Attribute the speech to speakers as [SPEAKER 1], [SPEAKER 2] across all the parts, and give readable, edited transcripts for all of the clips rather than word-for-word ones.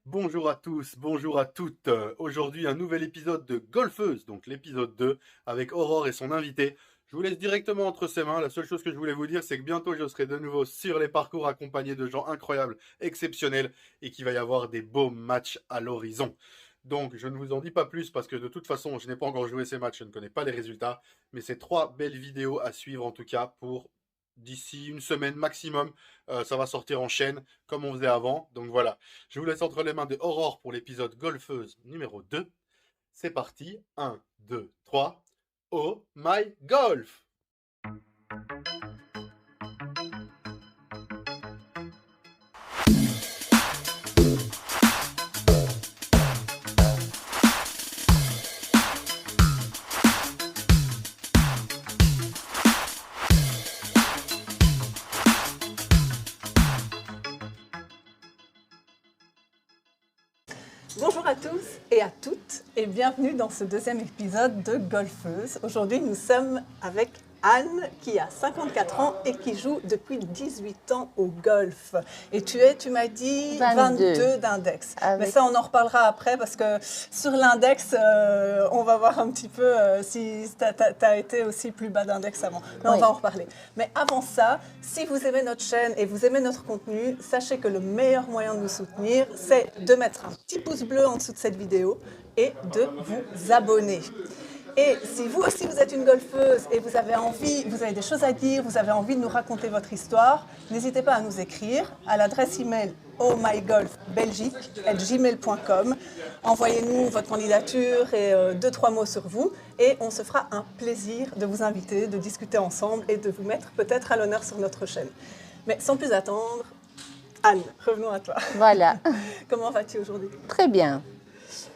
[SPEAKER 1] Bonjour à tous, bonjour à toutes. Aujourd'hui, un nouvel épisode de Golfeuse, donc l'épisode 2, avec Aurore et son invité. Je vous laisse directement entre ses mains. La seule chose que je voulais vous dire, c'est que bientôt, je serai de nouveau sur les parcours accompagné de gens incroyables, exceptionnels, et qu'il va y avoir des beaux matchs à l'horizon. Donc, je ne vous en dis pas plus parce que de toute façon, je n'ai pas encore joué ces matchs, je ne connais pas les résultats, mais c'est trois belles vidéos à suivre en tout cas pour d'ici une semaine maximum. Ça va sortir en chaîne comme on faisait avant. Donc voilà. Je vous laisse entre les mains de Aurore pour l'épisode Golfeuse numéro 2. C'est parti. Un, 2, 3. Oh my golf!
[SPEAKER 2] Bonjour à tous et à toutes et bienvenue dans ce deuxième épisode de Golfeuse. Aujourd'hui, nous sommes avec Anne qui a 54 ans et qui joue depuis 18 ans au golf. Et tu m'as dit 22 d'index. Mais ça, on en reparlera après parce que sur l'index, on va voir un petit peu si tu as été aussi plus bas d'index avant. Mais on va en reparler. Mais avant ça, si vous aimez notre chaîne et vous aimez notre contenu, sachez que le meilleur moyen de nous soutenir, c'est de mettre un petit pouce bleu en dessous de cette vidéo et de vous abonner. Et si vous aussi vous êtes une golfeuse et vous avez des choses à dire, vous avez envie de nous raconter votre histoire, n'hésitez pas à nous écrire à l'adresse email ohmygolfbelgique@gmail.com. Envoyez-nous votre candidature et 2-3 mots sur vous et on se fera un plaisir de vous inviter, de discuter ensemble et de vous mettre peut-être à l'honneur sur notre chaîne. Mais sans plus attendre, Anne, revenons à toi.
[SPEAKER 3] Voilà.
[SPEAKER 2] Comment vas-tu aujourd'hui?
[SPEAKER 3] Très bien.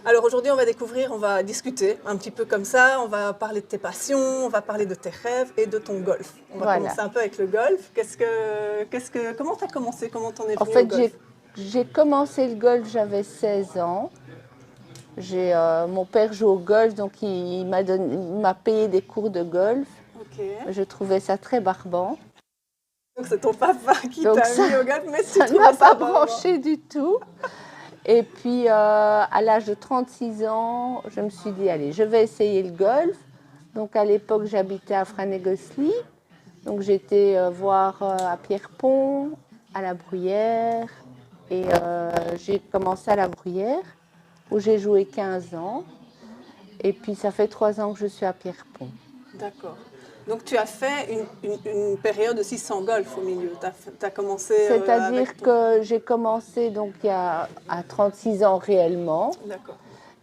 [SPEAKER 2] Alors aujourd'hui, on va discuter un petit peu comme ça, on va parler de tes passions, on va parler de tes rêves et de ton golf. On va commencer un peu avec le golf. Comment tu as commencé? Comment t'en es venu au golf?
[SPEAKER 3] En fait, j'ai commencé le golf, j'avais 16 ans. Mon père joue au golf, donc il m'a payé des cours de golf.
[SPEAKER 2] Okay.
[SPEAKER 3] Je trouvais ça très barbant.
[SPEAKER 2] Donc c'est ton papa qui t'a mis au golf, mais
[SPEAKER 3] ça ne m'a pas branché du tout. Et puis, à l'âge de 36 ans, je me suis dit, allez, je vais essayer le golf. Donc, à l'époque, j'habitais à Frane-Gosli. Donc, j'étais voir à Pierrepont, à la Bruyère. Et j'ai commencé à la Bruyère, où j'ai joué 15 ans. Et puis, ça fait 3 ans que je suis à Pierrepont.
[SPEAKER 2] D'accord. Donc, tu as fait une période aussi sans golf au milieu. Tu as commencé.
[SPEAKER 3] C'est-à-dire que j'ai commencé donc, à 36 ans réellement.
[SPEAKER 2] D'accord.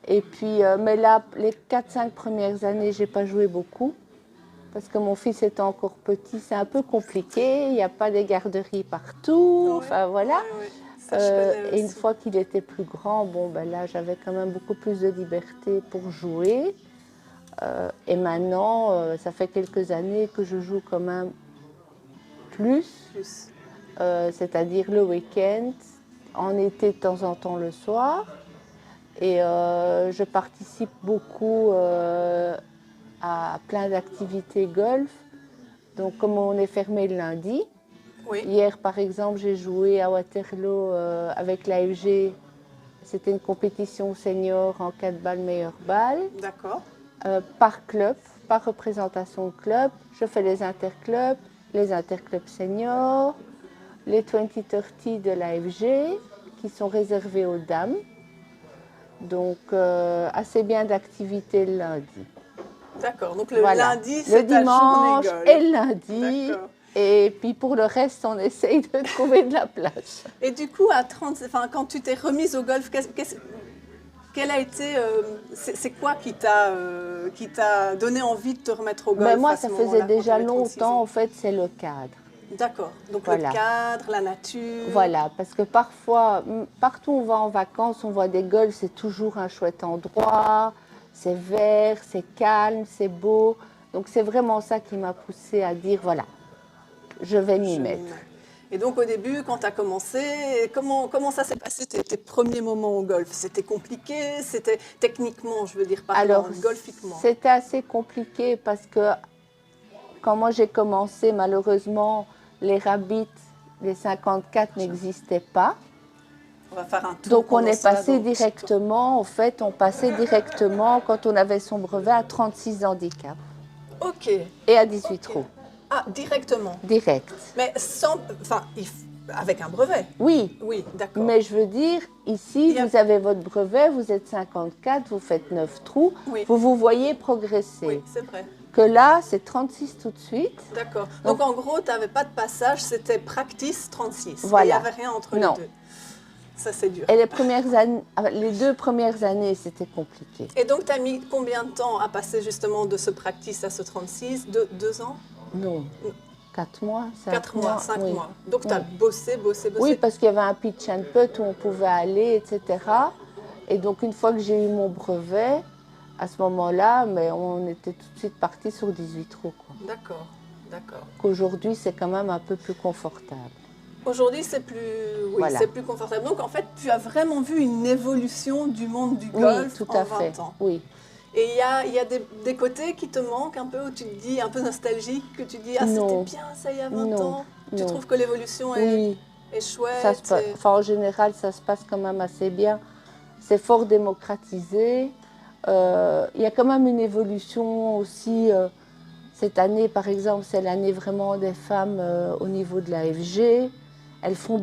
[SPEAKER 3] Et puis, mais là, les 4-5 premières années, je n'ai pas joué beaucoup. Parce que mon fils était encore petit, c'est un peu compliqué. Il n'y a pas de garderie partout.
[SPEAKER 2] Ouais,
[SPEAKER 3] enfin, voilà.
[SPEAKER 2] Ouais. Ça,
[SPEAKER 3] et une fois qu'il était plus grand, bon, ben là, j'avais quand même beaucoup plus de liberté pour jouer. Et maintenant, ça fait quelques années que je joue quand même plus. C'est-à-dire le week-end, en été de temps en temps le soir. Et je participe beaucoup à plein d'activités golf. Donc comme on est fermé le lundi, hier par exemple j'ai joué à Waterloo avec l'AFG. C'était une compétition senior en 4 balles, meilleure balle.
[SPEAKER 2] D'accord.
[SPEAKER 3] Par club, par représentation de club. Je fais les interclubs seniors, les 20-30 de l'AFG qui sont réservés aux dames. Donc assez bien d'activités le lundi.
[SPEAKER 2] D'accord, donc le lundi, c'est
[SPEAKER 3] le dimanche et le lundi. Et puis pour le reste, on essaye de trouver de la place.
[SPEAKER 2] Et du coup, quand tu t'es remise au golf, quel a été, c'est quoi qui t'a donné envie de te remettre au golf?
[SPEAKER 3] Ben moi, ça faisait déjà longtemps, en fait, c'est le cadre.
[SPEAKER 2] D'accord, donc le cadre, la nature.
[SPEAKER 3] Voilà, parce que parfois, partout où on va en vacances, on voit des golfs, c'est toujours un chouette endroit, c'est vert, c'est calme, c'est beau. Donc c'est vraiment ça qui m'a poussée à dire, voilà, je vais m'y mettre.
[SPEAKER 2] Et donc au début, quand tu as commencé, comment ça s'est passé tes premiers moments au golf? C'était compliqué? C'était techniquement, je veux dire, golfiquement?
[SPEAKER 3] C'était assez compliqué parce que quand moi j'ai commencé, malheureusement, les rabbits, les 54 n'existaient pas.
[SPEAKER 2] va faire un tour.
[SPEAKER 3] Donc on
[SPEAKER 2] pendant
[SPEAKER 3] est
[SPEAKER 2] ça,
[SPEAKER 3] passé
[SPEAKER 2] donc-
[SPEAKER 3] directement, en fait, on passait directement, quand on avait son brevet, à 36 handicap
[SPEAKER 2] Ok.
[SPEAKER 3] et à 18
[SPEAKER 2] Ok.
[SPEAKER 3] trous,
[SPEAKER 2] Ah, directement.
[SPEAKER 3] direct.
[SPEAKER 2] Mais sans, enfin, avec un brevet.
[SPEAKER 3] Oui,
[SPEAKER 2] Oui, d'accord.
[SPEAKER 3] mais je veux dire, ici,
[SPEAKER 2] Il y a-
[SPEAKER 3] vous avez votre brevet, vous êtes 54, vous faites 9 trous,
[SPEAKER 2] Oui.
[SPEAKER 3] vous voyez progresser.
[SPEAKER 2] Oui, c'est vrai.
[SPEAKER 3] Que là, c'est 36 tout de suite.
[SPEAKER 2] D'accord. Donc en gros, tu n'avais pas de passage, c'était practice 36.
[SPEAKER 3] Voilà.
[SPEAKER 2] Il n'y avait rien entre
[SPEAKER 3] Non.
[SPEAKER 2] les deux. Ça, c'est dur.
[SPEAKER 3] Et les 2 premières années, c'était compliqué.
[SPEAKER 2] Et donc, tu as mis combien de temps à passer justement de ce practice à ce 36? 2 ans?
[SPEAKER 3] Non, 4 mois, 5
[SPEAKER 2] 4 mois, 5
[SPEAKER 3] oui.
[SPEAKER 2] mois. Donc, tu as
[SPEAKER 3] Oui.
[SPEAKER 2] bossé.
[SPEAKER 3] Oui, parce qu'il y avait un pitch and putt où on pouvait aller, etc. Et donc, une fois que j'ai eu mon brevet, à ce moment-là, mais on était tout de suite parti sur 18 trous. Quoi.
[SPEAKER 2] D'accord, d'accord.
[SPEAKER 3] Qu'aujourd'hui, c'est quand même un peu plus confortable.
[SPEAKER 2] Aujourd'hui, c'est plus, oui,
[SPEAKER 3] Voilà.
[SPEAKER 2] c'est plus confortable. Donc, en fait, tu as vraiment vu une évolution du monde du
[SPEAKER 3] Oui,
[SPEAKER 2] golf
[SPEAKER 3] tout
[SPEAKER 2] en
[SPEAKER 3] à
[SPEAKER 2] 20
[SPEAKER 3] fait.
[SPEAKER 2] ans.
[SPEAKER 3] Oui.
[SPEAKER 2] Et il y a des côtés qui te manquent un peu, où tu te dis, un peu nostalgique, que tu dis, ah, c'était
[SPEAKER 3] Non.
[SPEAKER 2] bien ça il y a 20
[SPEAKER 3] Non,
[SPEAKER 2] ans. Tu
[SPEAKER 3] non.
[SPEAKER 2] trouves que l'évolution
[SPEAKER 3] Oui,
[SPEAKER 2] est chouette?
[SPEAKER 3] ça se passe, enfin, en général, ça se passe quand même assez bien. C'est fort démocratisé. Il y a quand même une évolution aussi. Cette année, par exemple, c'est l'année vraiment des femmes au niveau de la FG. Elles font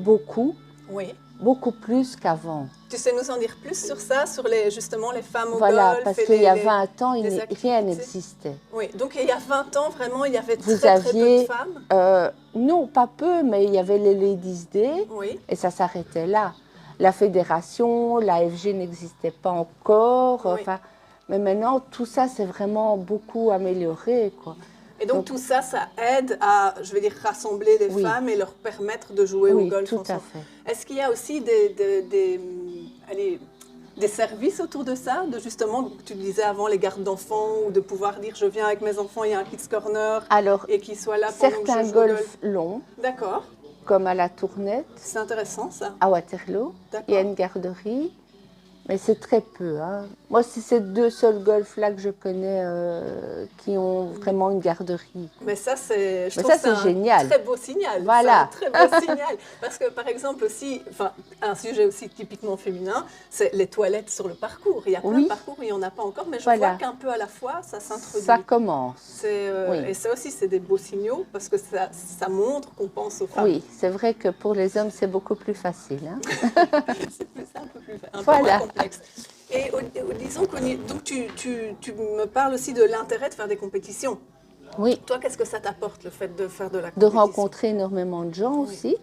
[SPEAKER 2] Oui.
[SPEAKER 3] beaucoup plus qu'avant.
[SPEAKER 2] Tu sais nous en dire plus sur ça, sur justement les femmes au
[SPEAKER 3] Voilà,
[SPEAKER 2] golf
[SPEAKER 3] parce
[SPEAKER 2] et
[SPEAKER 3] qu'il y a
[SPEAKER 2] les-
[SPEAKER 3] 20 ans,
[SPEAKER 2] les
[SPEAKER 3] rien
[SPEAKER 2] activités.
[SPEAKER 3] n'existait.
[SPEAKER 2] Oui, donc il y a 20 ans, vraiment, il y avait
[SPEAKER 3] Vous
[SPEAKER 2] très peu de
[SPEAKER 3] aviez,
[SPEAKER 2] femmes.
[SPEAKER 3] non, pas peu, mais il y avait les Ladies Day
[SPEAKER 2] Oui,
[SPEAKER 3] et ça s'arrêtait là. La fédération, la FG n'existait pas encore.
[SPEAKER 2] Oui.
[SPEAKER 3] Enfin, mais maintenant, tout ça s'est vraiment beaucoup amélioré, quoi.
[SPEAKER 2] et donc,
[SPEAKER 3] Donc-
[SPEAKER 2] tout ça, ça aide à, je vais dire, rassembler les
[SPEAKER 3] Oui.
[SPEAKER 2] femmes et leur permettre de jouer au
[SPEAKER 3] Oui,
[SPEAKER 2] golf
[SPEAKER 3] tout à
[SPEAKER 2] ensemble.
[SPEAKER 3] fait.
[SPEAKER 2] Est-ce qu'il y a aussi allez, des services autour de ça, de justement, tu disais avant, les gardes d'enfants, ou de pouvoir dire, je viens avec mes enfants, il y a un kids corner,
[SPEAKER 3] Alors,
[SPEAKER 2] et qu'ils soient là pendant que
[SPEAKER 3] certains
[SPEAKER 2] je joue au golf.
[SPEAKER 3] golfs longs,
[SPEAKER 2] D'accord,
[SPEAKER 3] comme à la Tournette,
[SPEAKER 2] c'est intéressant ça.
[SPEAKER 3] à Waterloo,
[SPEAKER 2] D'accord.
[SPEAKER 3] il y a une garderie, mais c'est très peu. Hein. Moi, c'est ces 2 seuls golfs-là que je connais qui ont vraiment une garderie.
[SPEAKER 2] Mais ça, je
[SPEAKER 3] Mais
[SPEAKER 2] trouve
[SPEAKER 3] ça,
[SPEAKER 2] que
[SPEAKER 3] c'est
[SPEAKER 2] un
[SPEAKER 3] génial.
[SPEAKER 2] très beau signal.
[SPEAKER 3] Voilà.
[SPEAKER 2] C'est un très beau signal. Parce que, par exemple, aussi, enfin, un sujet aussi typiquement féminin, c'est les toilettes sur le parcours. Il y a plein
[SPEAKER 3] Oui.
[SPEAKER 2] de parcours où il n'y en a pas encore, mais je
[SPEAKER 3] Voilà.
[SPEAKER 2] vois qu'un peu à la fois, ça s'introduit.
[SPEAKER 3] Ça commence. Oui.
[SPEAKER 2] Et ça aussi, c'est des beaux signaux, parce que ça montre qu'on pense aux femmes.
[SPEAKER 3] Oui, c'est vrai que pour les hommes, c'est beaucoup plus facile. Hein.
[SPEAKER 2] C'est un peu plus un peu
[SPEAKER 3] Voilà.
[SPEAKER 2] moins complexe. Et disons donc tu me parles aussi de l'intérêt de faire des compétitions.
[SPEAKER 3] Oui,
[SPEAKER 2] Toi, qu'est-ce que ça t'apporte, le fait de faire de la
[SPEAKER 3] de
[SPEAKER 2] compétition?
[SPEAKER 3] rencontrer énormément de gens aussi.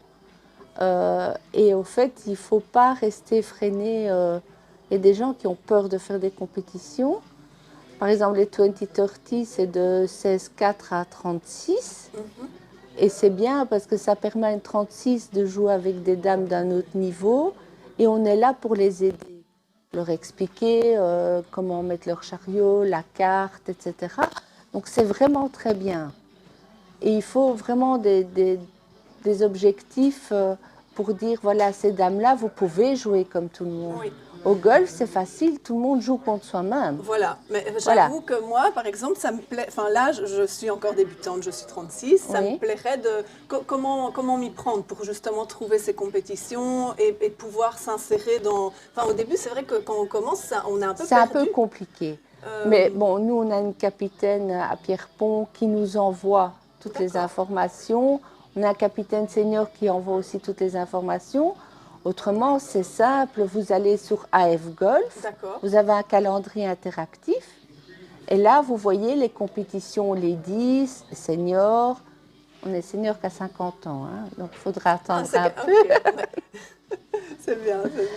[SPEAKER 3] Et au fait, il ne faut pas rester freiné. Il y a des gens qui ont peur de faire des compétitions. Par exemple, les 20-30, c'est de 16-4 à 36.
[SPEAKER 2] Mhm.
[SPEAKER 3] Et c'est bien parce que ça permet à une 36 de jouer avec des dames d'un autre niveau. Et on est là pour les aider, leur expliquer comment mettre leur chariot, la carte, etc. Donc c'est vraiment très bien. Et il faut vraiment des objectifs pour dire, voilà, ces dames-là, vous pouvez jouer comme tout le monde.
[SPEAKER 2] Oui.
[SPEAKER 3] Au golf, c'est facile, tout le monde joue contre soi-même.
[SPEAKER 2] Voilà, mais
[SPEAKER 3] Voilà.
[SPEAKER 2] j'avoue que moi, par exemple, ça me plaît. Enfin, là, je suis encore débutante, je suis 36. Ça
[SPEAKER 3] Oui.
[SPEAKER 2] me plairait de. Comment m'y prendre pour justement trouver ces compétitions et pouvoir s'insérer dans. Enfin, au début, c'est vrai que quand on commence, on est un peu
[SPEAKER 3] C'est un
[SPEAKER 2] perdu.
[SPEAKER 3] peu compliqué.
[SPEAKER 2] Euh,
[SPEAKER 3] Mais bon, nous, on a une capitaine à Pierrepont qui nous envoie toutes les
[SPEAKER 2] D'accord.
[SPEAKER 3] informations. On a un capitaine senior qui envoie aussi toutes les informations. Autrement, c'est simple, vous allez sur AF Golf,
[SPEAKER 2] D'accord.
[SPEAKER 3] vous avez un calendrier interactif. Et là, vous voyez les compétitions ladies, seniors. On est senior qu'à 50 ans, hein, donc il faudra attendre un peu.
[SPEAKER 2] ok, ouais. C'est bien, c'est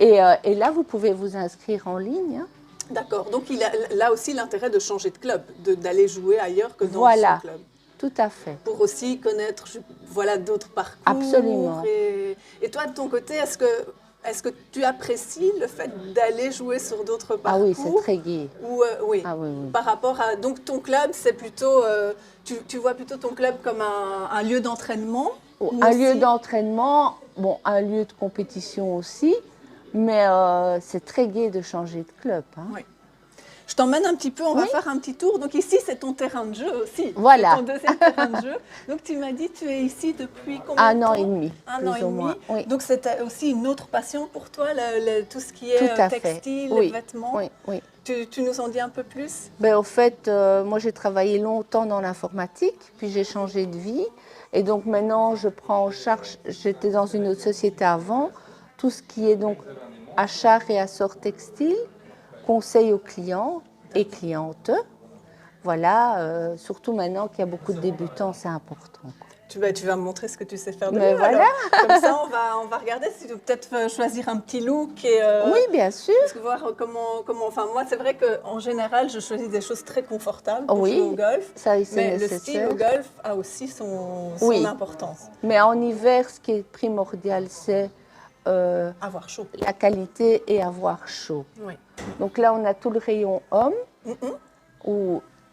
[SPEAKER 2] bien.
[SPEAKER 3] Et là, vous pouvez vous inscrire en ligne. Hein.
[SPEAKER 2] D'accord. Donc, il a là aussi l'intérêt de changer de club, d'aller jouer ailleurs que dans
[SPEAKER 3] Voilà.
[SPEAKER 2] son club.
[SPEAKER 3] Tout à fait.
[SPEAKER 2] Pour aussi connaître voilà, d'autres parcours.
[SPEAKER 3] Absolument.
[SPEAKER 2] Et toi, de ton côté, est-ce que tu apprécies le fait d'aller jouer sur d'autres
[SPEAKER 3] Ah
[SPEAKER 2] parcours?
[SPEAKER 3] oui, c'est très gai.
[SPEAKER 2] Ou, oui.
[SPEAKER 3] Ah oui, oui.
[SPEAKER 2] Par rapport à... Donc, ton club, c'est plutôt... tu vois plutôt ton club comme un lieu d'entraînement? ou
[SPEAKER 3] Un
[SPEAKER 2] aussi-
[SPEAKER 3] lieu d'entraînement, bon, un lieu de compétition aussi, mais c'est très gai de changer de club. Hein.
[SPEAKER 2] Oui. Je t'emmène un petit peu, on va
[SPEAKER 3] Oui.
[SPEAKER 2] faire un petit tour. Donc ici, c'est ton terrain de jeu aussi.
[SPEAKER 3] Voilà.
[SPEAKER 2] C'est ton deuxième terrain de jeu. Donc tu m'as dit, tu es ici depuis combien
[SPEAKER 3] Un
[SPEAKER 2] de
[SPEAKER 3] an
[SPEAKER 2] temps?
[SPEAKER 3] et demi,
[SPEAKER 2] Un
[SPEAKER 3] plus
[SPEAKER 2] an et
[SPEAKER 3] ou
[SPEAKER 2] demi.
[SPEAKER 3] moins. Oui.
[SPEAKER 2] Donc c'est aussi une autre passion pour toi, tout ce qui est
[SPEAKER 3] Tout à fait.
[SPEAKER 2] textile,
[SPEAKER 3] Oui.
[SPEAKER 2] les vêtements.
[SPEAKER 3] Oui, oui.
[SPEAKER 2] Tu nous en dis un peu plus?
[SPEAKER 3] Ben, au fait, moi j'ai travaillé longtemps dans l'informatique, puis j'ai changé de vie. Et donc maintenant, je prends en charge, j'étais dans une autre société avant, tout ce qui est donc achat et assort textile, conseil aux clients et clientes. Voilà, surtout maintenant qu'il y a beaucoup de débutants, c'est important, quoi.
[SPEAKER 2] Tu vas me montrer ce que tu sais faire de
[SPEAKER 3] Mais
[SPEAKER 2] mieux,
[SPEAKER 3] voilà.
[SPEAKER 2] alors. Comme ça, on va regarder si tu veux peut-être choisir un petit look et
[SPEAKER 3] Oui, bien sûr.
[SPEAKER 2] parce que voir comment. Enfin, moi, c'est vrai qu'en général, je choisis des choses très confortables pour
[SPEAKER 3] Oui,
[SPEAKER 2] jouer au golf.
[SPEAKER 3] ça, c'est
[SPEAKER 2] Mais le style
[SPEAKER 3] nécessaire.
[SPEAKER 2] au golf a aussi son
[SPEAKER 3] Oui.
[SPEAKER 2] importance.
[SPEAKER 3] Mais en hiver, ce qui est primordial, c'est
[SPEAKER 2] Avoir chaud.
[SPEAKER 3] la qualité et avoir chaud.
[SPEAKER 2] Oui.
[SPEAKER 3] Donc là, on a tout le rayon homme,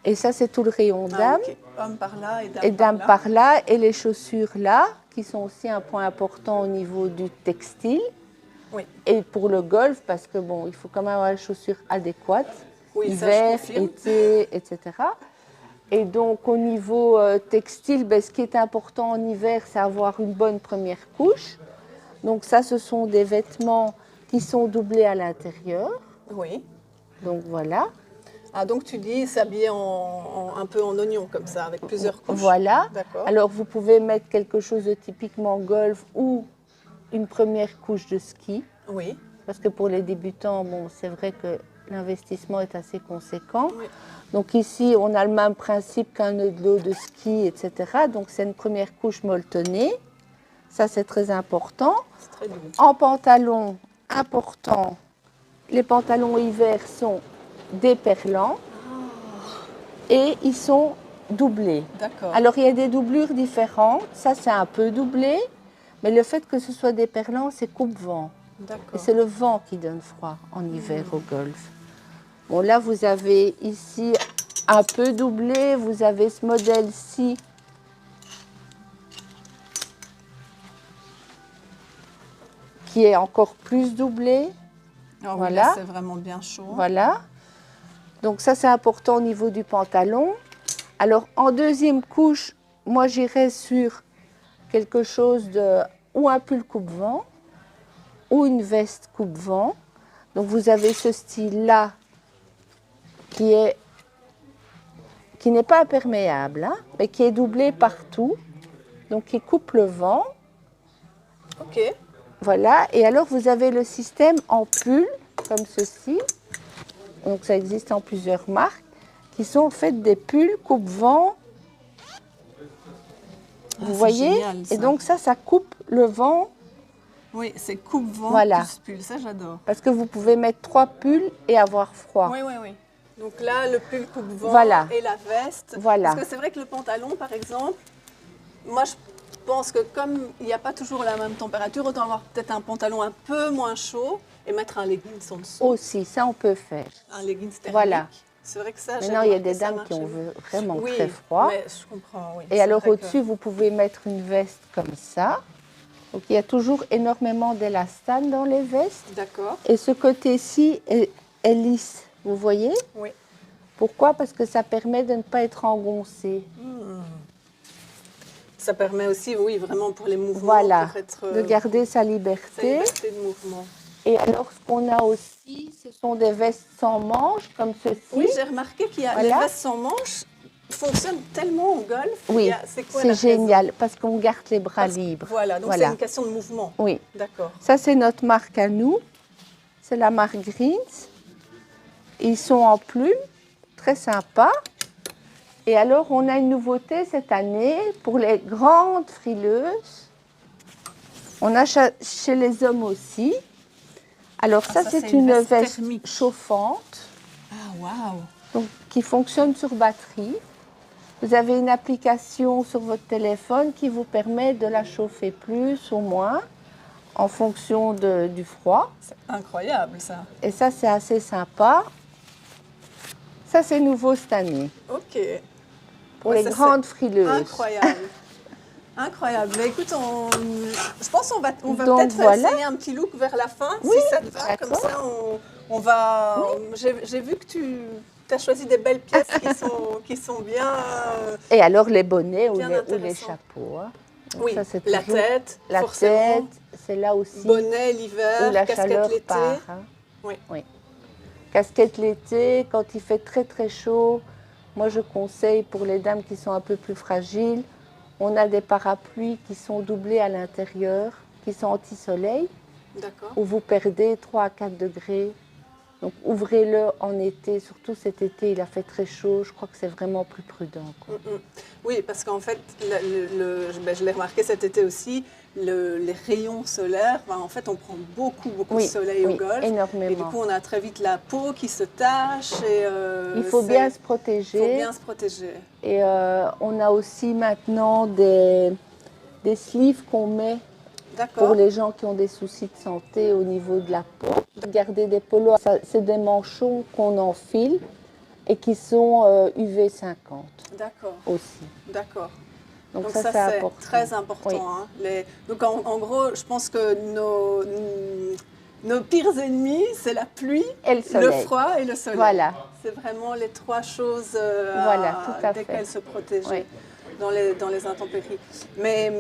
[SPEAKER 3] et ça, c'est tout le rayon
[SPEAKER 2] Ah,
[SPEAKER 3] dame,
[SPEAKER 2] ok. Homme par là et dame
[SPEAKER 3] et
[SPEAKER 2] par
[SPEAKER 3] dame
[SPEAKER 2] là.
[SPEAKER 3] par là, et les chaussures là, qui sont aussi un point important au niveau du textile.
[SPEAKER 2] Oui.
[SPEAKER 3] Et pour le golf, parce que bon, il faut quand même avoir les chaussures adéquates,
[SPEAKER 2] Oui, ça, je
[SPEAKER 3] hiver,
[SPEAKER 2] confirme.
[SPEAKER 3] été, etc. Et donc au niveau textile, ben, ce qui est important en hiver, c'est avoir une bonne première couche. Donc ça, ce sont des vêtements qui sont doublés à l'intérieur.
[SPEAKER 2] Oui.
[SPEAKER 3] Donc voilà.
[SPEAKER 2] Ah, donc tu dis s'habiller un peu en oignon comme ça, avec plusieurs couches.
[SPEAKER 3] Voilà.
[SPEAKER 2] D'accord.
[SPEAKER 3] Alors vous pouvez mettre quelque chose de typiquement golf ou une première couche de ski.
[SPEAKER 2] Oui.
[SPEAKER 3] Parce que pour les débutants, bon, c'est vrai que l'investissement est assez conséquent.
[SPEAKER 2] Oui.
[SPEAKER 3] Donc ici, on a le même principe qu'un lot de ski, etc. Donc c'est une première couche molletonnée. Ça, c'est très important.
[SPEAKER 2] C'est très doux.
[SPEAKER 3] En pantalon, important, les pantalons hiver sont déperlants et ils sont doublés.
[SPEAKER 2] D'accord.
[SPEAKER 3] Alors, il y a des doublures différentes. Ça, c'est un peu doublé. Mais le fait que ce soit déperlant, c'est coupe-vent. Et
[SPEAKER 2] D'accord.
[SPEAKER 3] c'est le vent qui donne froid en hiver au golf. Bon, là, vous avez ici un peu doublé. Vous avez ce modèle-ci. Qui est encore plus doublé.
[SPEAKER 2] Ah oui,
[SPEAKER 3] Voilà.
[SPEAKER 2] là, c'est vraiment bien chaud.
[SPEAKER 3] Voilà. Donc ça, c'est important au niveau du pantalon. Alors, en deuxième couche, moi, j'irais sur quelque chose de... ou un pull coupe-vent, ou une veste coupe-vent. Donc, vous avez ce style-là qui n'est pas imperméable, hein, mais qui est doublé partout, donc qui coupe le vent.
[SPEAKER 2] Ok.
[SPEAKER 3] Voilà, et alors vous avez le système en pull, comme ceci. Donc ça existe en plusieurs marques, qui sont en fait des pulls coupe-vent. Vous
[SPEAKER 2] c'est
[SPEAKER 3] voyez?
[SPEAKER 2] génial, ça.
[SPEAKER 3] Et donc ça coupe le vent,
[SPEAKER 2] Oui, c'est coupe-vent
[SPEAKER 3] Voilà.
[SPEAKER 2] plus pull. Ça, j'adore.
[SPEAKER 3] parce que vous pouvez mettre 3 pulls et avoir froid.
[SPEAKER 2] Oui, oui, oui. Donc là, le pull coupe-vent
[SPEAKER 3] Voilà.
[SPEAKER 2] et la veste.
[SPEAKER 3] Voilà.
[SPEAKER 2] Parce que c'est vrai que le pantalon, par exemple, moi, je pense que comme il n'y a pas toujours la même température, autant avoir peut-être un pantalon un peu moins chaud et mettre un leggings en dessous.
[SPEAKER 3] Aussi, ça on peut faire.
[SPEAKER 2] Un leggings thermique.
[SPEAKER 3] Voilà.
[SPEAKER 2] C'est vrai que ça, j'ai
[SPEAKER 3] Maintenant, il y a
[SPEAKER 2] remarqué,
[SPEAKER 3] des
[SPEAKER 2] ça
[SPEAKER 3] dames
[SPEAKER 2] marche
[SPEAKER 3] qui ont
[SPEAKER 2] mieux.
[SPEAKER 3] vraiment
[SPEAKER 2] Oui,
[SPEAKER 3] très froid.
[SPEAKER 2] mais je comprends, oui.
[SPEAKER 3] Et
[SPEAKER 2] C'est
[SPEAKER 3] alors
[SPEAKER 2] vrai que-
[SPEAKER 3] au-dessus, vous pouvez mettre une veste comme ça. Donc il y a toujours énormément d'élastane dans les vestes.
[SPEAKER 2] D'accord.
[SPEAKER 3] Et ce côté-ci est lisse, vous voyez?
[SPEAKER 2] Oui.
[SPEAKER 3] Pourquoi? Parce que ça permet de ne pas être engoncé.
[SPEAKER 2] Ça permet aussi, oui, vraiment pour les mouvements,
[SPEAKER 3] Voilà,
[SPEAKER 2] pour être,
[SPEAKER 3] de garder sa
[SPEAKER 2] sa
[SPEAKER 3] liberté.
[SPEAKER 2] liberté de mouvement.
[SPEAKER 3] Et alors, ce qu'on a aussi, ce sont des vestes sans manches, comme ceci.
[SPEAKER 2] Oui, j'ai remarqué qu'il y a
[SPEAKER 3] Voilà.
[SPEAKER 2] les vestes sans manches fonctionnent tellement au golf.
[SPEAKER 3] Oui,
[SPEAKER 2] C'est quoi
[SPEAKER 3] c'est
[SPEAKER 2] la raison?
[SPEAKER 3] génial, parce qu'on garde les bras
[SPEAKER 2] Parce-
[SPEAKER 3] libres.
[SPEAKER 2] Voilà, donc
[SPEAKER 3] Voilà.
[SPEAKER 2] c'est une question de mouvement.
[SPEAKER 3] Oui,
[SPEAKER 2] D'accord.
[SPEAKER 3] ça c'est notre marque à nous. C'est la marque Greens. Ils sont en plume, très sympas. Et alors, on a une nouveauté cette année pour les grandes frileuses. On a chez les hommes aussi. Alors ça,
[SPEAKER 2] ça,
[SPEAKER 3] c'est
[SPEAKER 2] c'est une
[SPEAKER 3] une
[SPEAKER 2] veste
[SPEAKER 3] veste
[SPEAKER 2] thermique.
[SPEAKER 3] chauffante,
[SPEAKER 2] Ah, waouh.
[SPEAKER 3] donc, qui fonctionne sur batterie. Vous avez une application sur votre téléphone qui vous permet de la chauffer plus ou moins en fonction du froid.
[SPEAKER 2] C'est incroyable, ça.
[SPEAKER 3] Et ça, c'est assez sympa. Ça, c'est nouveau cette année,
[SPEAKER 2] Ok.
[SPEAKER 3] pour
[SPEAKER 2] Ouais,
[SPEAKER 3] les
[SPEAKER 2] ça, c'est
[SPEAKER 3] grandes frileuses.
[SPEAKER 2] Incroyable. Incroyable. Mais écoute, je pense qu'on va
[SPEAKER 3] Donc,
[SPEAKER 2] peut-être
[SPEAKER 3] voilà.
[SPEAKER 2] essayer un petit look vers la fin,
[SPEAKER 3] Oui,
[SPEAKER 2] si ça te va. Comme
[SPEAKER 3] d'accord.
[SPEAKER 2] ça, on va. J'ai vu que tu as choisi des belles pièces qui sont bien.
[SPEAKER 3] Et alors les bonnets ou
[SPEAKER 2] Bien
[SPEAKER 3] les
[SPEAKER 2] intéressant.
[SPEAKER 3] chapeaux. Hein. Donc
[SPEAKER 2] Oui,
[SPEAKER 3] ça, c'est
[SPEAKER 2] la
[SPEAKER 3] toujours-
[SPEAKER 2] tête,
[SPEAKER 3] La
[SPEAKER 2] forcément.
[SPEAKER 3] tête, c'est là aussi
[SPEAKER 2] Bonnet
[SPEAKER 3] où
[SPEAKER 2] l'hiver,
[SPEAKER 3] la
[SPEAKER 2] casquette
[SPEAKER 3] chaleur
[SPEAKER 2] l'été.
[SPEAKER 3] part. Hein.
[SPEAKER 2] Oui.
[SPEAKER 3] Casquette l'été, quand il fait très très chaud, moi je conseille pour les dames qui sont un peu plus fragiles, on a des parapluies qui sont doublés à l'intérieur, qui sont anti-soleil,
[SPEAKER 2] D'accord.
[SPEAKER 3] où vous perdez 3 à 4 degrés. Donc ouvrez-le en été, surtout cet été, il a fait très chaud, je crois que c'est vraiment plus prudent. Quoi.
[SPEAKER 2] Oui, parce qu'en fait, je l'ai remarqué cet été aussi, les rayons solaires, en fait, on prend beaucoup de soleil au golf.
[SPEAKER 3] Énormément.
[SPEAKER 2] Et du coup, on a très vite la peau qui se tache.
[SPEAKER 3] Il faut bien se protéger.
[SPEAKER 2] Il faut bien se protéger.
[SPEAKER 3] Et on a aussi maintenant des sleeves qu'on met pour les gens qui ont des soucis de santé au niveau de la peau. Garder des polos, c'est des manchons qu'on enfile et qui sont UV 50 aussi.
[SPEAKER 2] D'accord.
[SPEAKER 3] Donc ça c'est important.
[SPEAKER 2] Très important.
[SPEAKER 3] Oui.
[SPEAKER 2] Hein. Donc en gros, je pense que nos pires ennemis, c'est la pluie,
[SPEAKER 3] et le
[SPEAKER 2] froid et le soleil.
[SPEAKER 3] Voilà.
[SPEAKER 2] C'est vraiment les trois choses desquelles se protéger.
[SPEAKER 3] Oui.
[SPEAKER 2] Dans les intempéries. Mais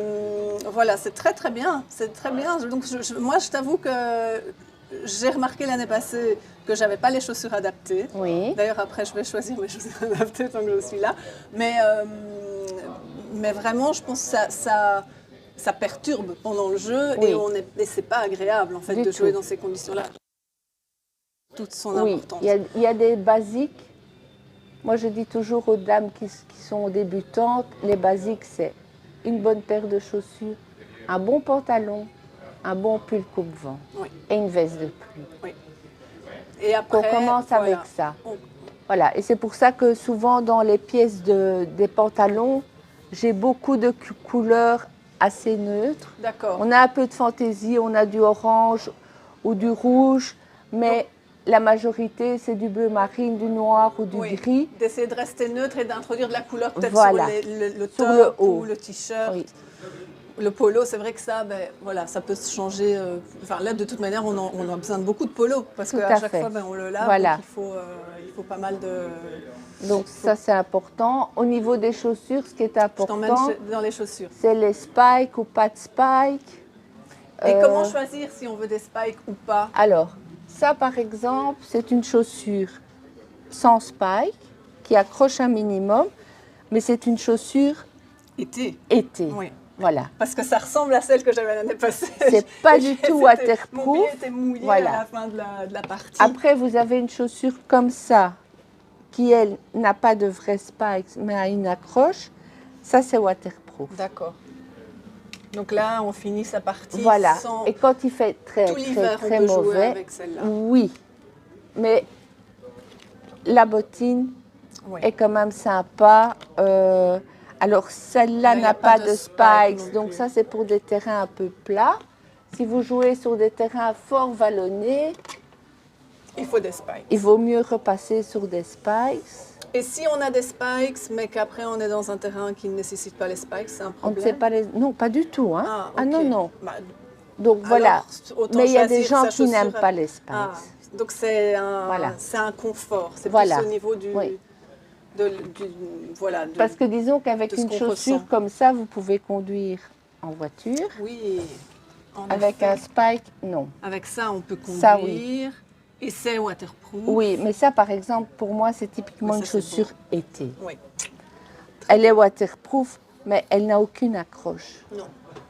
[SPEAKER 2] voilà, c'est très très bien. C'est très bien. Donc moi, je t'avoue que j'ai remarqué l'année passée que j'avais pas les chaussures adaptées.
[SPEAKER 3] Oui.
[SPEAKER 2] D'ailleurs, après, je vais choisir mes chaussures adaptées tant que je suis là. Mais vraiment, je pense que ça perturbe pendant le jeu et c'est pas agréable en fait de jouer dans ces conditions-là. Toute son importance.
[SPEAKER 3] Il y a des basiques. Moi, je dis toujours aux dames qui sont débutantes, les basiques, c'est une bonne paire de chaussures, un bon pantalon, un bon pull coupe-vent et une veste de pluie.
[SPEAKER 2] Oui. Et après,
[SPEAKER 3] on commence avec ça. Voilà. Et c'est pour ça que souvent, dans les pièces des pantalons, j'ai beaucoup de couleurs assez neutres.
[SPEAKER 2] D'accord.
[SPEAKER 3] On a un peu de fantaisie, on a du orange ou du rouge, mais... La majorité, c'est du bleu marine, du noir ou du gris.
[SPEAKER 2] D'essayer de rester neutre et d'introduire de la couleur peut-être sur le
[SPEAKER 3] sur
[SPEAKER 2] top
[SPEAKER 3] le haut.
[SPEAKER 2] ou le t-shirt. Oui. Le polo, c'est vrai que ça, ça peut se changer. Enfin, là, de toute manière, on a besoin de beaucoup de polo parce qu'à chaque fois, on le lave.
[SPEAKER 3] Voilà.
[SPEAKER 2] Donc il faut pas mal de...
[SPEAKER 3] Donc ça, c'est important. Au niveau des chaussures, ce qui est important,
[SPEAKER 2] je t'emmène dans les chaussures.
[SPEAKER 3] C'est les spikes ou pas de spikes.
[SPEAKER 2] Et comment choisir si on veut des spikes ou pas?
[SPEAKER 3] Alors, ça, par exemple, c'est une chaussure sans spike qui accroche un minimum, mais c'est une chaussure
[SPEAKER 2] été.
[SPEAKER 3] Oui. Voilà.
[SPEAKER 2] Parce que ça ressemble à celle que j'avais l'année passée.
[SPEAKER 3] C'est pas du tout waterproof.
[SPEAKER 2] Mon pied était mouillé à la fin de la partie.
[SPEAKER 3] Après, vous avez une chaussure comme ça, qui, elle, n'a pas de vrai spikes, mais a une accroche. Ça, c'est waterproof.
[SPEAKER 2] D'accord. Donc là, on finit sa partie sans...
[SPEAKER 3] Et quand il fait très mauvais,
[SPEAKER 2] avec celle-là.
[SPEAKER 3] Oui. Mais la bottine est quand même sympa. Alors, celle-là n'a pas de spikes. Donc ça, c'est pour des terrains un peu plats. Si vous jouez sur des terrains fort vallonnés,
[SPEAKER 2] il faut des spikes.
[SPEAKER 3] Il vaut mieux repasser sur des spikes.
[SPEAKER 2] Et si on a des spikes, mais qu'après on est dans un terrain qui ne nécessite pas les spikes, c'est un problème?
[SPEAKER 3] On ne sait pas les... Non, pas du tout. Hein.
[SPEAKER 2] Okay.
[SPEAKER 3] Non. Donc voilà. Mais il y a des gens qui n'aiment pas les spikes.
[SPEAKER 2] Donc c'est un confort. C'est plus au niveau du...
[SPEAKER 3] Parce que disons qu'avec une chaussure comme ça, vous pouvez conduire en voiture.
[SPEAKER 2] Oui.
[SPEAKER 3] Avec un spike, non.
[SPEAKER 2] Avec ça, on peut conduire.
[SPEAKER 3] Ça, oui.
[SPEAKER 2] Et c'est waterproof.
[SPEAKER 3] Oui, mais ça, par exemple, pour moi, c'est typiquement une chaussure été.
[SPEAKER 2] Oui.
[SPEAKER 3] Elle est waterproof, mais elle n'a aucune accroche.
[SPEAKER 2] Non.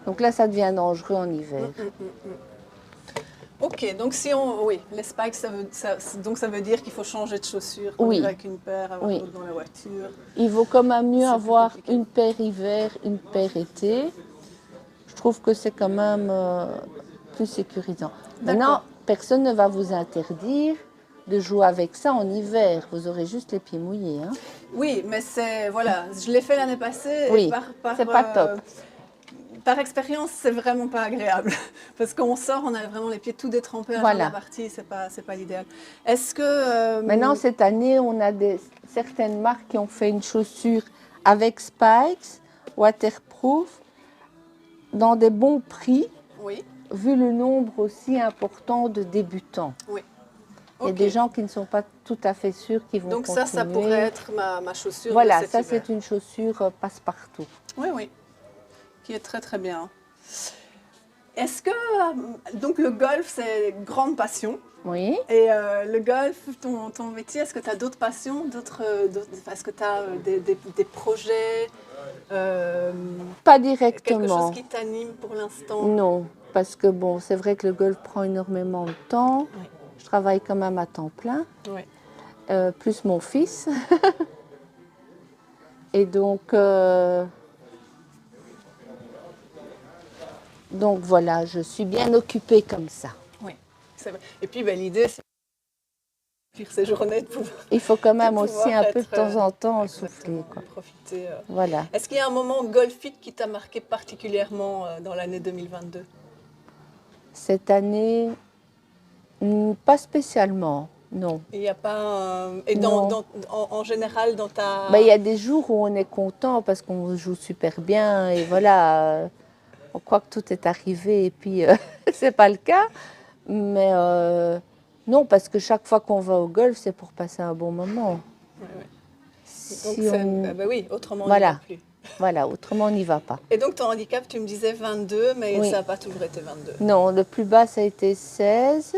[SPEAKER 3] Donc là, ça devient dangereux en hiver.
[SPEAKER 2] Ok, donc si on... Oui, les spikes, ça veut dire qu'il faut changer de chaussure. Avec une paire, avoir l'autre dans la voiture.
[SPEAKER 3] Il vaut quand même mieux avoir une paire hiver, une paire été. Je trouve que c'est quand même plus sécurisant. Maintenant, personne ne va vous interdire de jouer avec ça en hiver. Vous aurez juste les pieds mouillés. Hein.
[SPEAKER 2] Oui, mais c'est... Voilà, je l'ai fait l'année passée.
[SPEAKER 3] Oui, c'est pas top.
[SPEAKER 2] Par expérience, c'est vraiment pas agréable. Parce qu'on sort, on a vraiment les pieds tout détrempés à la fin de la partie. C'est pas l'idéal. Est-ce que...
[SPEAKER 3] Maintenant, cette année, on a certaines marques qui ont fait une chaussure avec spikes, waterproof, dans des bons prix,
[SPEAKER 2] Oui,
[SPEAKER 3] vu le nombre aussi important de débutants.
[SPEAKER 2] oui.
[SPEAKER 3] Il y a
[SPEAKER 2] Ok.
[SPEAKER 3] des gens qui ne sont pas tout à fait sûrs qu'ils vont
[SPEAKER 2] Donc
[SPEAKER 3] continuer.
[SPEAKER 2] ça pourrait être ma chaussure
[SPEAKER 3] Voilà,
[SPEAKER 2] de cet
[SPEAKER 3] ça
[SPEAKER 2] hiver.
[SPEAKER 3] c'est une chaussure passe-partout.
[SPEAKER 2] Oui, oui, qui est très très bien. Est-ce que, donc le golf, c'est une grande passion.
[SPEAKER 3] Oui.
[SPEAKER 2] Et le golf, ton métier, est-ce que tu as d'autres passions, est-ce que tu as des projets,
[SPEAKER 3] Pas
[SPEAKER 2] quelque
[SPEAKER 3] directement.
[SPEAKER 2] chose qui t'anime pour l'instant?
[SPEAKER 3] Non, parce que bon, c'est vrai que le golf prend énormément de temps.
[SPEAKER 2] Oui.
[SPEAKER 3] Je travaille quand même à temps plein,
[SPEAKER 2] Oui.
[SPEAKER 3] plus mon fils. Et donc voilà, je suis bien occupée comme ça.
[SPEAKER 2] Oui, c'est vrai. Et puis l'idée, c'est de faire ces journées de pouvoir,
[SPEAKER 3] Il faut quand même
[SPEAKER 2] de
[SPEAKER 3] aussi
[SPEAKER 2] pouvoir
[SPEAKER 3] un peu de
[SPEAKER 2] être,
[SPEAKER 3] temps en temps
[SPEAKER 2] exactement,
[SPEAKER 3] souffler, quoi.
[SPEAKER 2] profiter.
[SPEAKER 3] Voilà.
[SPEAKER 2] Est-ce qu'il y a un moment golfique qui t'a marqué particulièrement dans l'année 2022?
[SPEAKER 3] Cette année, pas spécialement, non.
[SPEAKER 2] Il n'y a pas et
[SPEAKER 3] Non.
[SPEAKER 2] en général dans ta...
[SPEAKER 3] Ben, il y a des jours où on est content parce qu'on joue super bien et voilà, on croit que tout est arrivé et puis c'est pas le cas. Mais non, parce que chaque fois qu'on va au golf, c'est pour passer un bon moment.
[SPEAKER 2] Ouais, ouais. Donc
[SPEAKER 3] Si on...
[SPEAKER 2] oui, autrement
[SPEAKER 3] Voilà.
[SPEAKER 2] on n'y va plus.
[SPEAKER 3] Voilà, autrement on n'y va pas.
[SPEAKER 2] Et donc ton handicap, tu me disais 22, mais
[SPEAKER 3] Oui.
[SPEAKER 2] ça n'a pas toujours été 22.
[SPEAKER 3] Non, le plus bas ça a été 16.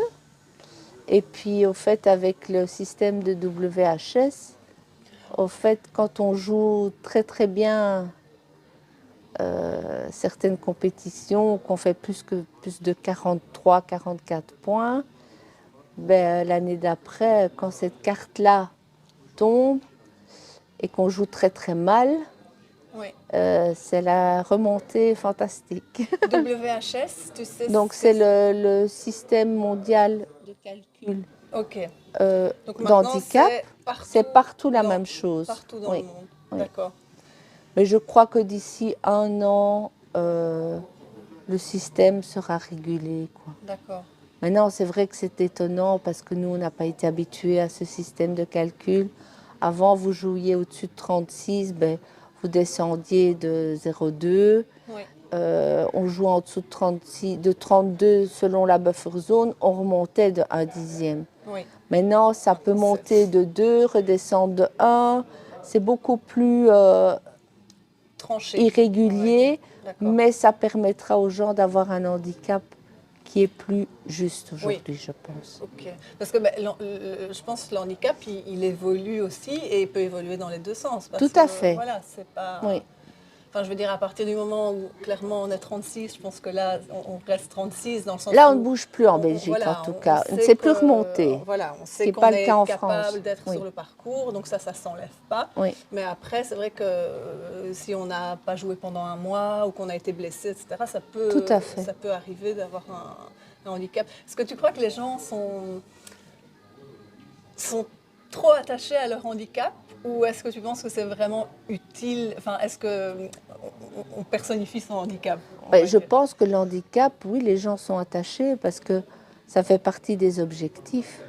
[SPEAKER 3] Et puis au fait avec le système de WHS, au fait quand on joue très très bien certaines compétitions, qu'on fait plus de 43, 44 points, ben, l'année d'après, quand cette carte-là tombe et qu'on joue très très mal,
[SPEAKER 2] Oui.
[SPEAKER 3] c'est la remontée fantastique.
[SPEAKER 2] WHS, tu sais.
[SPEAKER 3] Donc c'est le système mondial de calcul
[SPEAKER 2] Ok. Donc maintenant,
[SPEAKER 3] d'handicap. C'est partout la même chose.
[SPEAKER 2] Partout dans
[SPEAKER 3] Oui,
[SPEAKER 2] le monde.
[SPEAKER 3] oui.
[SPEAKER 2] D'accord.
[SPEAKER 3] Mais je crois que d'ici 1 an, le système sera régulé, quoi.
[SPEAKER 2] D'accord.
[SPEAKER 3] Maintenant, c'est vrai que c'est étonnant parce que nous, on n'a pas été habitués à ce système de calcul. Avant, vous jouiez au-dessus de 36, ben, vous descendiez de 0,2.
[SPEAKER 2] Oui.
[SPEAKER 3] On jouait en dessous de 36, de 32 selon la buffer zone, on remontait de 1 dixième.
[SPEAKER 2] Oui.
[SPEAKER 3] Maintenant, ça peut monter de 2, redescendre de 1. C'est beaucoup plus
[SPEAKER 2] Tranché.
[SPEAKER 3] irrégulier,
[SPEAKER 2] D'accord.
[SPEAKER 3] mais ça permettra aux gens d'avoir un handicap qui est plus juste aujourd'hui, je pense.
[SPEAKER 2] Ok. Parce que je pense que le handicap, il évolue aussi et il peut évoluer dans les deux sens. Parce
[SPEAKER 3] Tout à
[SPEAKER 2] que,
[SPEAKER 3] fait.
[SPEAKER 2] Voilà, c'est pas...
[SPEAKER 3] Oui.
[SPEAKER 2] Enfin, je veux dire, à partir du moment où clairement on est 36, je pense que là, on reste 36 dans le sens
[SPEAKER 3] Là, on
[SPEAKER 2] où
[SPEAKER 3] ne bouge plus en Belgique,
[SPEAKER 2] voilà,
[SPEAKER 3] en tout cas. On ne
[SPEAKER 2] sait
[SPEAKER 3] sait plus
[SPEAKER 2] que-
[SPEAKER 3] remonter.
[SPEAKER 2] Voilà, on
[SPEAKER 3] Ce
[SPEAKER 2] sait
[SPEAKER 3] qui n'est
[SPEAKER 2] qu'on
[SPEAKER 3] pas le
[SPEAKER 2] est
[SPEAKER 3] cas en
[SPEAKER 2] capable
[SPEAKER 3] France.
[SPEAKER 2] d'être
[SPEAKER 3] Oui.
[SPEAKER 2] sur le parcours, donc ça s'enlève pas.
[SPEAKER 3] Oui.
[SPEAKER 2] Mais après, c'est vrai que si on n'a pas joué pendant un mois ou qu'on a été blessé, etc.,
[SPEAKER 3] Tout à fait.
[SPEAKER 2] ça peut arriver d'avoir un handicap. Est-ce que tu crois que les gens sont trop attachés à leur handicap ou est-ce que tu penses que c'est vraiment utile? Enfin, est-ce qu'on personnifie son handicap?
[SPEAKER 3] Je pense que le handicap, oui, les gens sont attachés parce que ça fait partie des objectifs.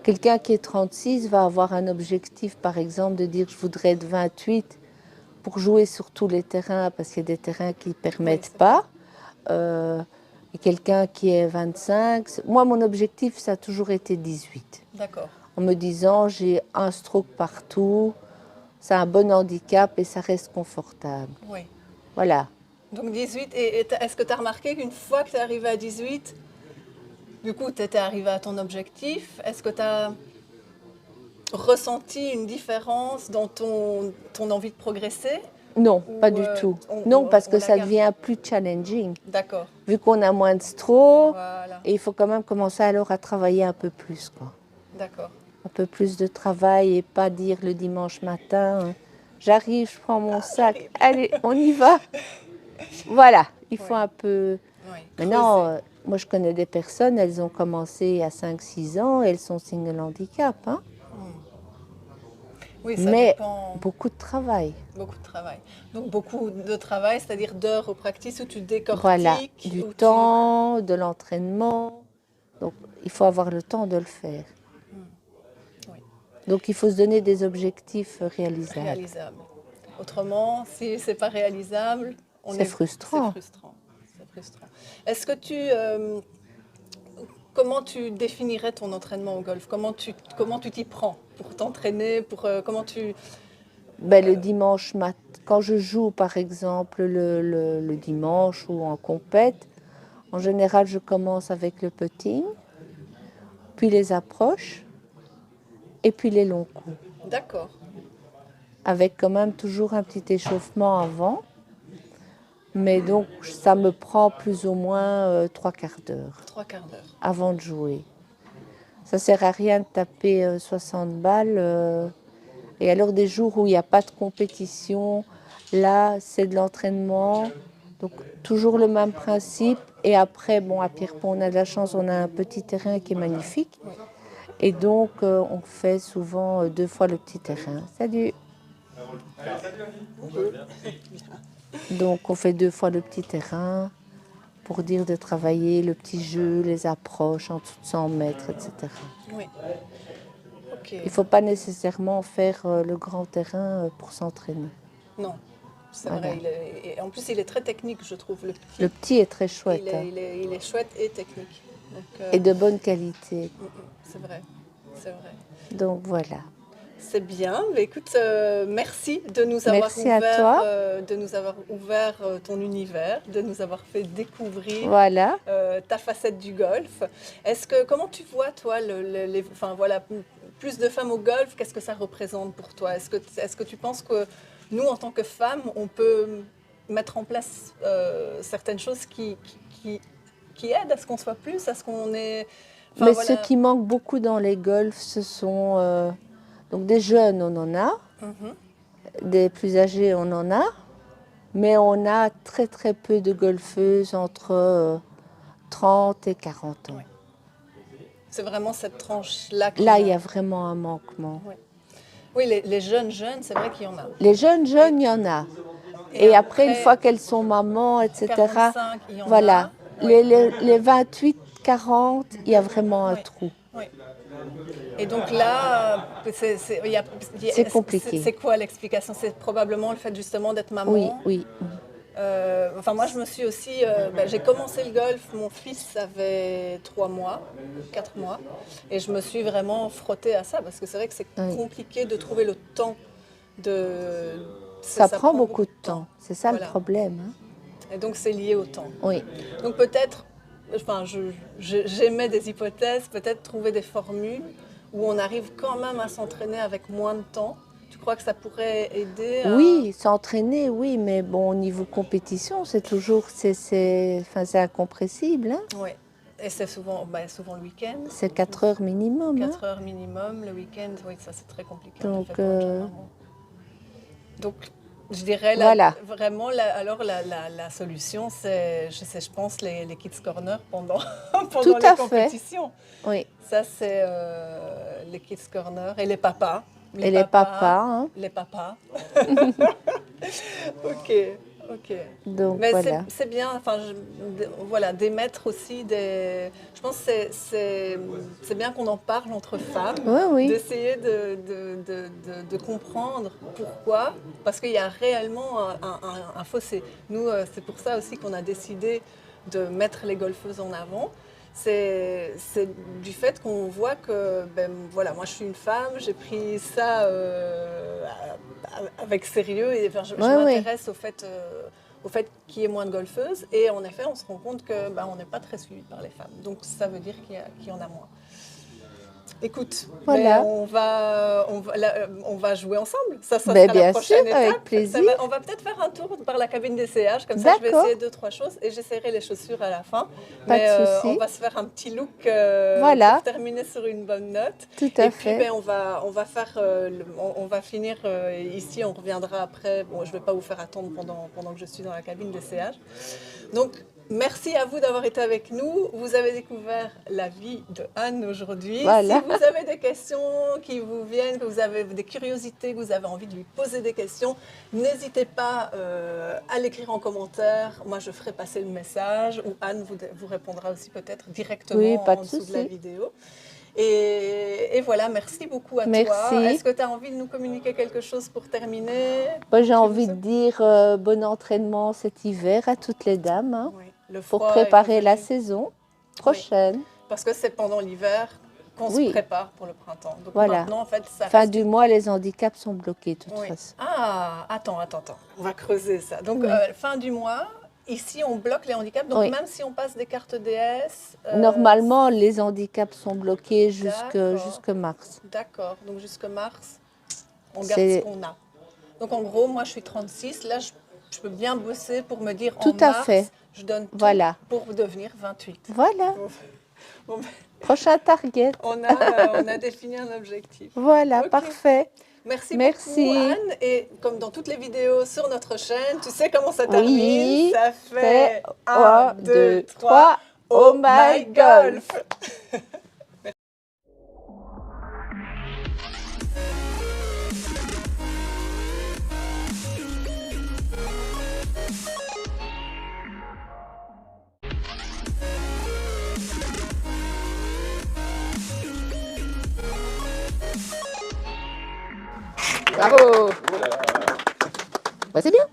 [SPEAKER 3] Quelqu'un qui est 36 va avoir un objectif, par exemple, de dire je voudrais être 28 pour jouer sur tous les terrains parce qu'il y a des terrains qui ne permettent pas. Et quelqu'un qui est 25, moi mon objectif ça a toujours été 18.
[SPEAKER 2] D'accord.
[SPEAKER 3] En me disant j'ai un stroke partout, c'est un bon handicap et ça reste confortable.
[SPEAKER 2] Oui.
[SPEAKER 3] Voilà.
[SPEAKER 2] Donc 18, et est-ce que tu as remarqué qu'une fois que tu es arrivé à 18, du coup tu étais arrivé à ton objectif, est-ce que tu as ressenti une différence dans ton envie de progresser?
[SPEAKER 3] Non,
[SPEAKER 2] Ou,
[SPEAKER 3] pas du tout. Non, parce que
[SPEAKER 2] on la
[SPEAKER 3] ça
[SPEAKER 2] garde?
[SPEAKER 3] devient plus challenging.
[SPEAKER 2] D'accord.
[SPEAKER 3] Vu qu'on a moins de stroke,
[SPEAKER 2] Voilà.
[SPEAKER 3] et il faut quand même commencer alors à travailler un peu plus, quoi.
[SPEAKER 2] D'accord.
[SPEAKER 3] Un peu plus de travail et pas dire le dimanche matin, j'arrive, je prends mon sac, allez, on y va. Voilà, il faut
[SPEAKER 2] Oui.
[SPEAKER 3] un peu...
[SPEAKER 2] Oui.
[SPEAKER 3] Maintenant,
[SPEAKER 2] Creuser.
[SPEAKER 3] moi je connais des personnes, elles ont commencé à 5-6 ans, elles sont single handicap, hein.
[SPEAKER 2] Oui, ça
[SPEAKER 3] Mais
[SPEAKER 2] dépend.
[SPEAKER 3] beaucoup de travail.
[SPEAKER 2] Beaucoup de travail. Donc beaucoup de travail, c'est-à-dire d'heures au practice où tu décortiques.
[SPEAKER 3] Voilà, du
[SPEAKER 2] où
[SPEAKER 3] temps, de l'entraînement. Donc il faut avoir le temps de le faire.
[SPEAKER 2] Oui.
[SPEAKER 3] Donc il faut se donner des objectifs
[SPEAKER 2] tu...
[SPEAKER 3] réalisables.
[SPEAKER 2] réalisable. Autrement, si c'est pas réalisable,
[SPEAKER 3] C'est frustrant.
[SPEAKER 2] C'est frustrant. C'est frustrant. Est-ce que comment tu définirais ton entraînement au golf? Comment tu t'y prends pour t'entraîner, comment tu...
[SPEAKER 3] Ben, le dimanche matin, quand je joue par exemple le dimanche ou en compète, en général je commence avec le putting, puis les approches et puis les longs coups.
[SPEAKER 2] D'accord.
[SPEAKER 3] Avec quand même toujours un petit échauffement avant. Mais donc ça me prend plus ou moins 3/4 d'heure
[SPEAKER 2] 3/4 d'heure.
[SPEAKER 3] avant de jouer. Ça sert à rien de taper 60 balles. Et alors des jours où il n'y a pas de compétition, là c'est de l'entraînement. Donc toujours le même principe. Et après, bon, à Pierrepont, on a de la chance, on a un petit terrain qui est magnifique. Et donc on fait souvent 2 fois le petit terrain. Salut. Donc on fait 2 fois le petit terrain pour dire de travailler le petit jeu, les approches en dessous de 100 mètres, etc.
[SPEAKER 2] Oui. Ok.
[SPEAKER 3] Il ne faut pas nécessairement faire le grand terrain pour s'entraîner.
[SPEAKER 2] Non, c'est
[SPEAKER 3] Voilà.
[SPEAKER 2] vrai. Et en plus, il est très technique, je trouve. Le petit,
[SPEAKER 3] Le petit est très chouette
[SPEAKER 2] il est chouette et technique. Donc,
[SPEAKER 3] et de bonne qualité.
[SPEAKER 2] c'est vrai. C'est vrai.
[SPEAKER 3] Donc voilà.
[SPEAKER 2] C'est bien. Mais écoute, merci de nous avoir
[SPEAKER 3] Merci à toi.
[SPEAKER 2] de nous avoir ouvert ton univers, de nous avoir fait découvrir
[SPEAKER 3] Voilà.
[SPEAKER 2] ta facette du golf. Comment tu vois, toi, enfin, voilà, plus de femmes au golf, qu'est-ce que ça représente pour toi? Est-ce que tu penses que nous, en tant que femmes, on peut mettre en place certaines choses qui aident à ce qu'on soit plus, à ce qu'on est... Enfin,
[SPEAKER 3] Mais
[SPEAKER 2] voilà.
[SPEAKER 3] ce qui manque beaucoup dans les golfs, ce sont donc des jeunes, on en a,
[SPEAKER 2] Mhm.
[SPEAKER 3] des plus âgés, on en a, mais on a très très peu de golfeuses entre 30 et 40 ans.
[SPEAKER 2] Ouais. C'est vraiment cette tranche-là.
[SPEAKER 3] Là, il y a vraiment un manquement.
[SPEAKER 2] Oui, les jeunes, c'est vrai qu'il y en a.
[SPEAKER 3] Les jeunes, il y en a. Et après, une fois qu'elles sont mamans, etc.,
[SPEAKER 2] 45, il y en
[SPEAKER 3] voilà.
[SPEAKER 2] a. Oui.
[SPEAKER 3] Les 28, 40, il y a vraiment un
[SPEAKER 2] Oui.
[SPEAKER 3] trou.
[SPEAKER 2] Oui. Et donc là,
[SPEAKER 3] C'est compliqué.
[SPEAKER 2] C'est quoi l'explication? C'est probablement le fait justement d'être maman.
[SPEAKER 3] Oui, oui.
[SPEAKER 2] Enfin, moi, je me suis aussi... j'ai commencé le golf, mon fils avait 3 mois, 4 mois, et je me suis vraiment frottée à ça, parce que c'est vrai que c'est compliqué de trouver le temps de...
[SPEAKER 3] Ça prend beaucoup de temps, c'est ça
[SPEAKER 2] Voilà.
[SPEAKER 3] le problème. Hein.
[SPEAKER 2] Et donc, c'est lié au temps.
[SPEAKER 3] Oui.
[SPEAKER 2] Donc peut-être, enfin, j'émets des hypothèses, peut-être trouver des formules où on arrive quand même à s'entraîner avec moins de temps. Tu crois que ça pourrait aider à...
[SPEAKER 3] Oui, s'entraîner, oui, mais bon, au niveau compétition, c'est toujours, c'est incompressible. Hein.
[SPEAKER 2] Oui, et c'est souvent le week-end.
[SPEAKER 3] C'est 4 heures minimum.
[SPEAKER 2] 4 heures minimum, le week-end, oui, ça c'est très compliqué.
[SPEAKER 3] Donc,
[SPEAKER 2] je dirais
[SPEAKER 3] voilà.
[SPEAKER 2] Vraiment, la solution, c'est, je pense, les Kids Corner pendant
[SPEAKER 3] Tout
[SPEAKER 2] les
[SPEAKER 3] à
[SPEAKER 2] compétitions.
[SPEAKER 3] Fait. Oui.
[SPEAKER 2] Ça, c'est les Kids Corner et les papas.
[SPEAKER 3] Les papas. Hein.
[SPEAKER 2] Les papas. Ok.
[SPEAKER 3] Donc,
[SPEAKER 2] mais
[SPEAKER 3] voilà.
[SPEAKER 2] c'est bien, enfin, voilà, d'émettre aussi des... Je pense que c'est bien qu'on en parle entre femmes,
[SPEAKER 3] oui.
[SPEAKER 2] d'essayer de comprendre pourquoi, parce qu'il y a réellement un fossé. Nous, c'est pour ça aussi qu'on a décidé de mettre les golfeuses en avant. C'est du fait qu'on voit que, voilà, moi je suis une femme, j'ai pris ça avec sérieux et enfin, je m'intéresse au fait qu'il y ait moins de golfeuses et en effet on se rend compte que on n'est pas très suivi par les femmes, donc ça veut dire qu'il y en a moins. Écoute,
[SPEAKER 3] voilà.
[SPEAKER 2] on va jouer ensemble. Ça sera la prochaine étape.
[SPEAKER 3] Avec plaisir.
[SPEAKER 2] On va peut-être faire un tour par la cabine d'essayage. Comme ça, je vais essayer 2-3 choses et j'essaierai les chaussures à la fin.
[SPEAKER 3] Pas de souci.
[SPEAKER 2] On va se faire un petit look pour terminer sur une bonne note.
[SPEAKER 3] Tout à fait.
[SPEAKER 2] Et puis, on va finir ici. On reviendra après. Bon, je ne vais pas vous faire attendre pendant que je suis dans la cabine d'essayage. Donc, merci à vous d'avoir été avec nous. Vous avez découvert la vie de Anne aujourd'hui.
[SPEAKER 3] Voilà.
[SPEAKER 2] Si vous avez des questions qui vous viennent, que vous avez des curiosités, que vous avez envie de lui poser des questions, n'hésitez pas à l'écrire en commentaire. Moi, je ferai passer le message ou Anne vous répondra aussi peut-être directement en dessous de la vidéo. Et voilà, merci beaucoup à
[SPEAKER 3] Merci.
[SPEAKER 2] toi. Est-ce que tu as envie de nous communiquer quelque chose pour terminer?
[SPEAKER 3] Moi, j'ai
[SPEAKER 2] Tu
[SPEAKER 3] envie
[SPEAKER 2] veux
[SPEAKER 3] de dire bon entraînement cet hiver à toutes les dames, hein,
[SPEAKER 2] Oui, le
[SPEAKER 3] pour
[SPEAKER 2] froid est
[SPEAKER 3] préparer la
[SPEAKER 2] revenu.
[SPEAKER 3] saison prochaine.
[SPEAKER 2] Parce que c'est pendant l'hiver qu'on
[SPEAKER 3] Oui.
[SPEAKER 2] se prépare pour le printemps. Donc
[SPEAKER 3] Voilà.
[SPEAKER 2] maintenant, en fait, ça
[SPEAKER 3] Fin
[SPEAKER 2] reste-
[SPEAKER 3] du mois, les handicaps sont bloqués de toute
[SPEAKER 2] Oui.
[SPEAKER 3] façon.
[SPEAKER 2] Ah, attends. On va creuser ça. Donc,
[SPEAKER 3] Oui.
[SPEAKER 2] fin du mois, ici, on bloque les handicaps. Donc,
[SPEAKER 3] Oui.
[SPEAKER 2] même si on passe des cartes DS...
[SPEAKER 3] Normalement, les handicaps sont bloqués
[SPEAKER 2] D'accord.
[SPEAKER 3] jusque mars.
[SPEAKER 2] D'accord. Donc, jusque mars, on garde
[SPEAKER 3] C'est-
[SPEAKER 2] ce qu'on a. Donc, en gros, moi, je suis 36. Là, je peux bien bosser pour me dire
[SPEAKER 3] Tout
[SPEAKER 2] en
[SPEAKER 3] à
[SPEAKER 2] mars,
[SPEAKER 3] fait.
[SPEAKER 2] je donne tout
[SPEAKER 3] Voilà.
[SPEAKER 2] pour devenir 28.
[SPEAKER 3] Voilà.
[SPEAKER 2] Bon, ben,
[SPEAKER 3] Prochain target.
[SPEAKER 2] on a défini un objectif.
[SPEAKER 3] Voilà,
[SPEAKER 2] Ok.
[SPEAKER 3] parfait.
[SPEAKER 2] Merci
[SPEAKER 3] Merci.
[SPEAKER 2] beaucoup, Anne. Et comme dans toutes les vidéos sur notre chaîne, tu sais comment ça termine?
[SPEAKER 3] Oui.
[SPEAKER 2] Ça fait 1,
[SPEAKER 3] 1,
[SPEAKER 2] 2,
[SPEAKER 3] 2,
[SPEAKER 2] 3.
[SPEAKER 3] 3. Oh my golf! Bravo! Bah, c'est bien.